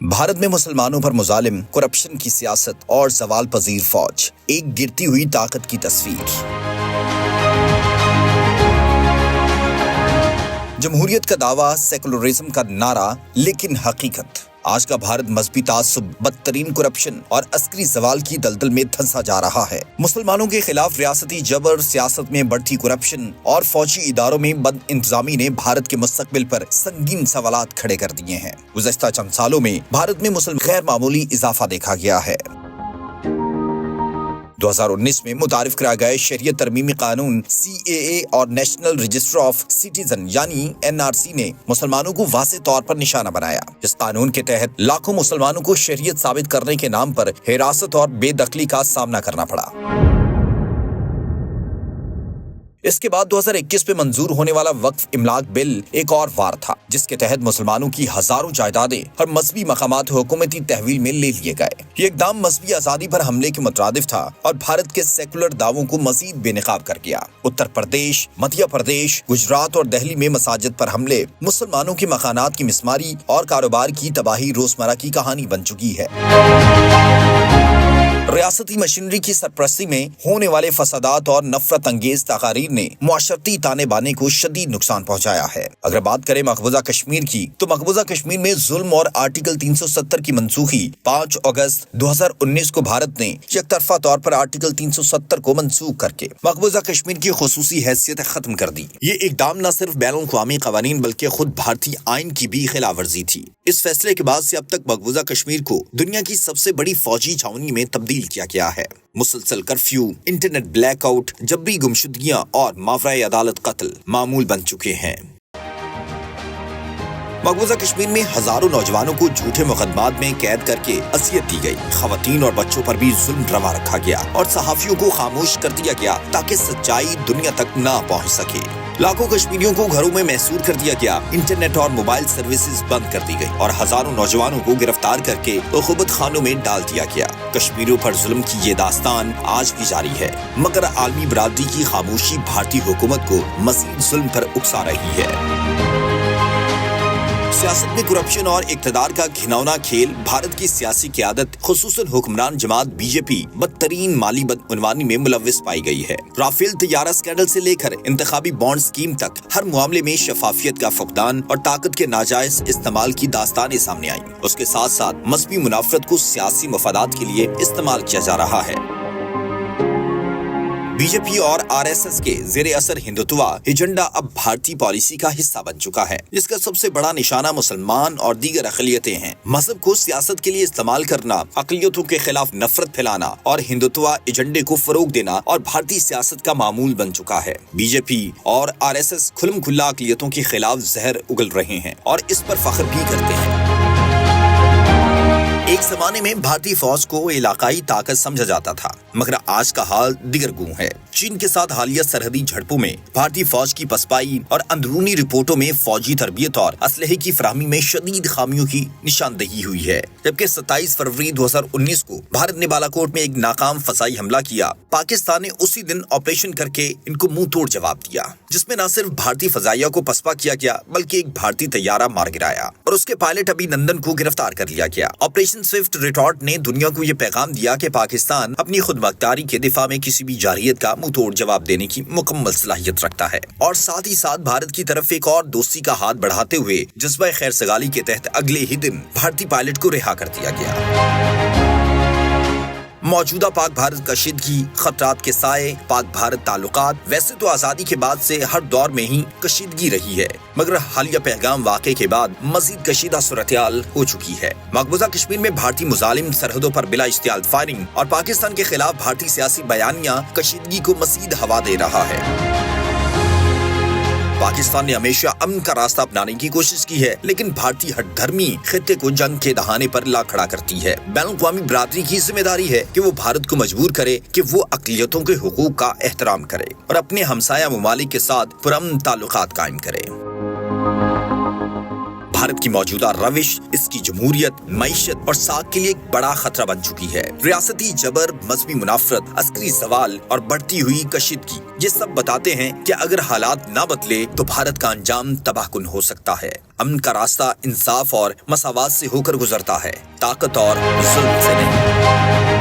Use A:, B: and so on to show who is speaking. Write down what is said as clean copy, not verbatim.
A: بھارت میں مسلمانوں پر مظالم، کرپشن کی سیاست اور زوال پذیر فوج، ایک گرتی ہوئی طاقت کی تصویر۔ جمہوریت کا دعویٰ، سیکولرزم کا نعرہ، لیکن حقیقت آج کا بھارت مذہبی تعصب، بدترین کرپشن اور عسکری زوال کی دلدل میں دھنسا جا رہا ہے۔ مسلمانوں کے خلاف ریاستی جبر، سیاست میں بڑھتی کرپشن اور فوجی اداروں میں بد انتظامی نے بھارت کے مستقبل پر سنگین سوالات کھڑے کر دیے ہیں۔ گزشتہ چند سالوں میں بھارت میں مسلم غیر معمولی اضافہ دیکھا گیا ہے۔ 2019 میں متعارف کرایا گئے شریعت ترمیمی قانون CAA اور نیشنل رجسٹر آف سٹیزن یعنی NRC نے مسلمانوں کو واضح طور پر نشانہ بنایا۔ اس قانون کے تحت لاکھوں مسلمانوں کو شریعت ثابت کرنے کے نام پر حراست اور بے دخلی کا سامنا کرنا پڑا۔ اس کے بعد 2021 میں منظور ہونے والا وقف املاک بل ایک اور وار تھا، جس کے تحت مسلمانوں کی ہزاروں جائیدادیں اور مذہبی مقامات حکومتی تحویل میں لے لیے گئے۔ یہ اقدام مذہبی آزادی پر حملے کے مترادف تھا اور بھارت کے سیکولر دعووں کو مزید بے نقاب کر گیا۔ اتر پردیش، مدھیہ پردیش، گجرات اور دہلی میں مساجد پر حملے، مسلمانوں کے مکانات کی مسماری اور کاروبار کی تباہی روزمرہ کی کہانی بن چکی ہے۔ ریاستی مشینری کی سرپرستی میں ہونے والے فسادات اور نفرت انگیز تقاریر نے معاشرتی تانے بانے کو شدید نقصان پہنچایا ہے۔ اگر بات کریں مقبوضہ کشمیر کی، تو مقبوضہ کشمیر میں ظلم اور آرٹیکل 370 کی منسوخی 5 اگست 2019 کو بھارت نے یک طرفہ طور پر آرٹیکل 370 کو منسوخ کر کے مقبوضہ کشمیر کی خصوصی حیثیت ختم کر دی۔ یہ اقدام نہ صرف بین الاقوامی قوانین بلکہ خود بھارتی آئین کی بھی خلاف ورزی تھی۔ اس فیصلے کے بعد سے اب تک مقبوضہ کشمیر کو دنیا کی سب سے بڑی فوجی چھاونی میں تبدیل کیا گیا ہے۔ مسلسل کرفیو، انٹرنیٹ بلیک آؤٹ، جبری گمشدگیاں اور ماورائے عدالت قتل معمول بن چکے ہیں۔ مقبوضہ کشمیر میں ہزاروں نوجوانوں کو جھوٹے مقدمات میں قید کر کے اذیت دی گئی، خواتین اور بچوں پر بھی ظلم روا رکھا گیا اور صحافیوں کو خاموش کر دیا گیا تاکہ سچائی دنیا تک نہ پہنچ سکے۔ لاکھوں کشمیریوں کو گھروں میں محصور کر دیا گیا، انٹرنیٹ اور موبائل سروسز بند کر دی گئی اور ہزاروں نوجوانوں کو گرفتار کر کے عقوبت خانوں میں ڈال دیا گیا۔ کشمیریوں پر ظلم کی یہ داستان آج بھی جاری ہے، مگر عالمی برادری کی خاموشی بھارتی حکومت کو مزید ظلم پر اکسا رہی ہے۔ سیاست میں کرپشن اور اقتدار کا گھناؤنا کھیل بھارت کی سیاسی قیادت خصوصاً حکمران جماعت BJP بدترین مالی بدعنوانی میں ملوث پائی گئی ہے۔ رافیل طیارہ اسکینڈل سے لے کر انتخابی بانڈ اسکیم تک ہر معاملے میں شفافیت کا فقدان اور طاقت کے ناجائز استعمال کی داستانیں سامنے آئیں۔ اس کے ساتھ ساتھ مذہبی منافرت کو سیاسی مفادات کے لیے استعمال کیا جا رہا ہے۔ BJP اور RSS کے زیر اثر ہندوتوا ایجنڈا اب بھارتی پالیسی کا حصہ بن چکا ہے، جس کا سب سے بڑا نشانہ مسلمان اور دیگر اقلیتیں ہیں۔ مذہب کو سیاست کے لیے استعمال کرنا، اقلیتوں کے خلاف نفرت پھیلانا اور ہندوتوا ایجنڈے کو فروغ دینا اور بھارتی سیاست کا معمول بن چکا ہے۔ BJP اور RSS کھلم کھلا اقلیتوں کے خلاف زہر اگل رہے ہیں اور اس پر فخر بھی کرتے ہیں۔ ایک زمانے میں بھارتی فوج کو علاقائی طاقت سمجھا جاتا تھا، مگر آج کا حال دیگر گوں ہے۔ چین کے ساتھ حالیہ سرحدی جھڑپوں میں بھارتی فوج کی پسپائی اور اندرونی رپورٹوں میں فوجی تربیت اور اسلحے کی فراہمی میں شدید خامیوں کی نشاندہی ہوئی ہے۔ جبکہ 27 فروری 2019 کو بھارت نے بالاکوٹ میں ایک ناکام فضائی حملہ کیا، پاکستان نے اسی دن آپریشن کر کے ان کو منہ توڑ جواب دیا، جس میں نہ صرف بھارتی فضائیہ کو پسپا کیا گیا بلکہ ایک بھارتی طیارہ مار گرایا اور اس کے پائلٹ ابھی نندن کو گرفتار کر لیا گیا۔ آپریشن سوئفٹ ریٹارٹ نے دنیا کو یہ پیغام دیا کہ پاکستان اپنی خود مختاری کے دفاع میں کسی بھی جارحیت کا منہ توڑ جواب دینے کی مکمل صلاحیت رکھتا ہے، اور ساتھ ہی ساتھ بھارت کی طرف ایک اور دوستی کا ہاتھ بڑھاتے ہوئے جذبہ خیر سگالی کے تحت اگلے ہی دن بھارتی پائلٹ کو رہا کر دیا گیا۔ موجودہ پاک بھارت کشیدگی، خطرات کے سائے، پاک بھارت تعلقات ویسے تو آزادی کے بعد سے ہر دور میں ہی کشیدگی رہی ہے، مگر حالیہ پہلگام واقعے کے بعد مزید کشیدہ صورتحال ہو چکی ہے۔ مقبوضہ کشمیر میں بھارتی مظالم، سرحدوں پر بلا اشتعال فائرنگ اور پاکستان کے خلاف بھارتی سیاسی بیانیہ کشیدگی کو مزید ہوا دے رہا ہے۔ پاکستان نے ہمیشہ امن کا راستہ اپنانے کی کوشش کی ہے، لیکن بھارتی ہٹ دھرمی خطے کو جنگ کے دہانے پر لا کھڑا کرتی ہے۔ بین الاقوامی برادری کی ذمہ داری ہے کہ وہ بھارت کو مجبور کرے کہ وہ اقلیتوں کے حقوق کا احترام کرے اور اپنے ہمسایہ ممالک کے ساتھ پرامن تعلقات قائم کرے۔ بھارت کی موجودہ روش اس کی جمہوریت، معیشت اور ساکھ کے لیے ایک بڑا خطرہ بن چکی ہے۔ ریاستی جبر، مذہبی منافرت، عسکری زوال اور بڑھتی ہوئی کشیدگی یہ سب بتاتے ہیں کہ اگر حالات نہ بدلے تو بھارت کا انجام تباہ کن ہو سکتا ہے۔ امن کا راستہ انصاف اور مساوات سے ہو کر گزرتا ہے، طاقت اور ظلم سے نہیں۔